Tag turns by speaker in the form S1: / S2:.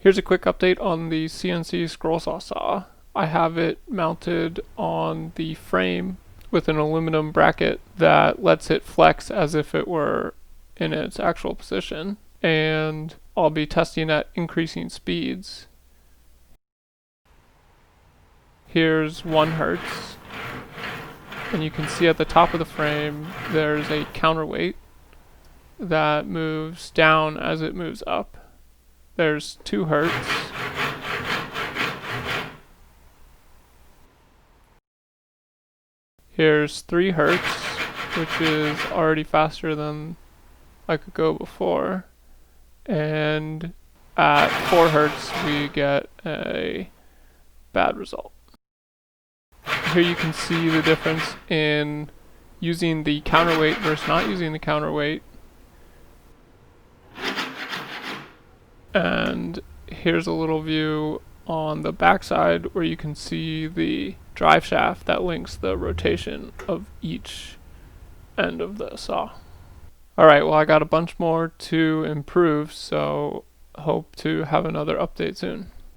S1: Here's a quick update on the CNC Scrollsaw saw. I have it mounted on the frame with an aluminum bracket that lets it flex as if it were in its actual position, and I'll be testing at increasing speeds. Here's 1 hertz, and you can see at the top of the frame there's a counterweight that moves down as it moves up. There's 2 hertz. Here's 3 hertz, which is already faster than I could go before. And at 4 hertz, we get a bad result. Here you can see the difference in using the counterweight versus not using the counterweight. And here's a little view on the backside where you can see the drive shaft that links the rotation of each end of the saw. Alright, well, I got a bunch more to improve, so hope to have another update soon.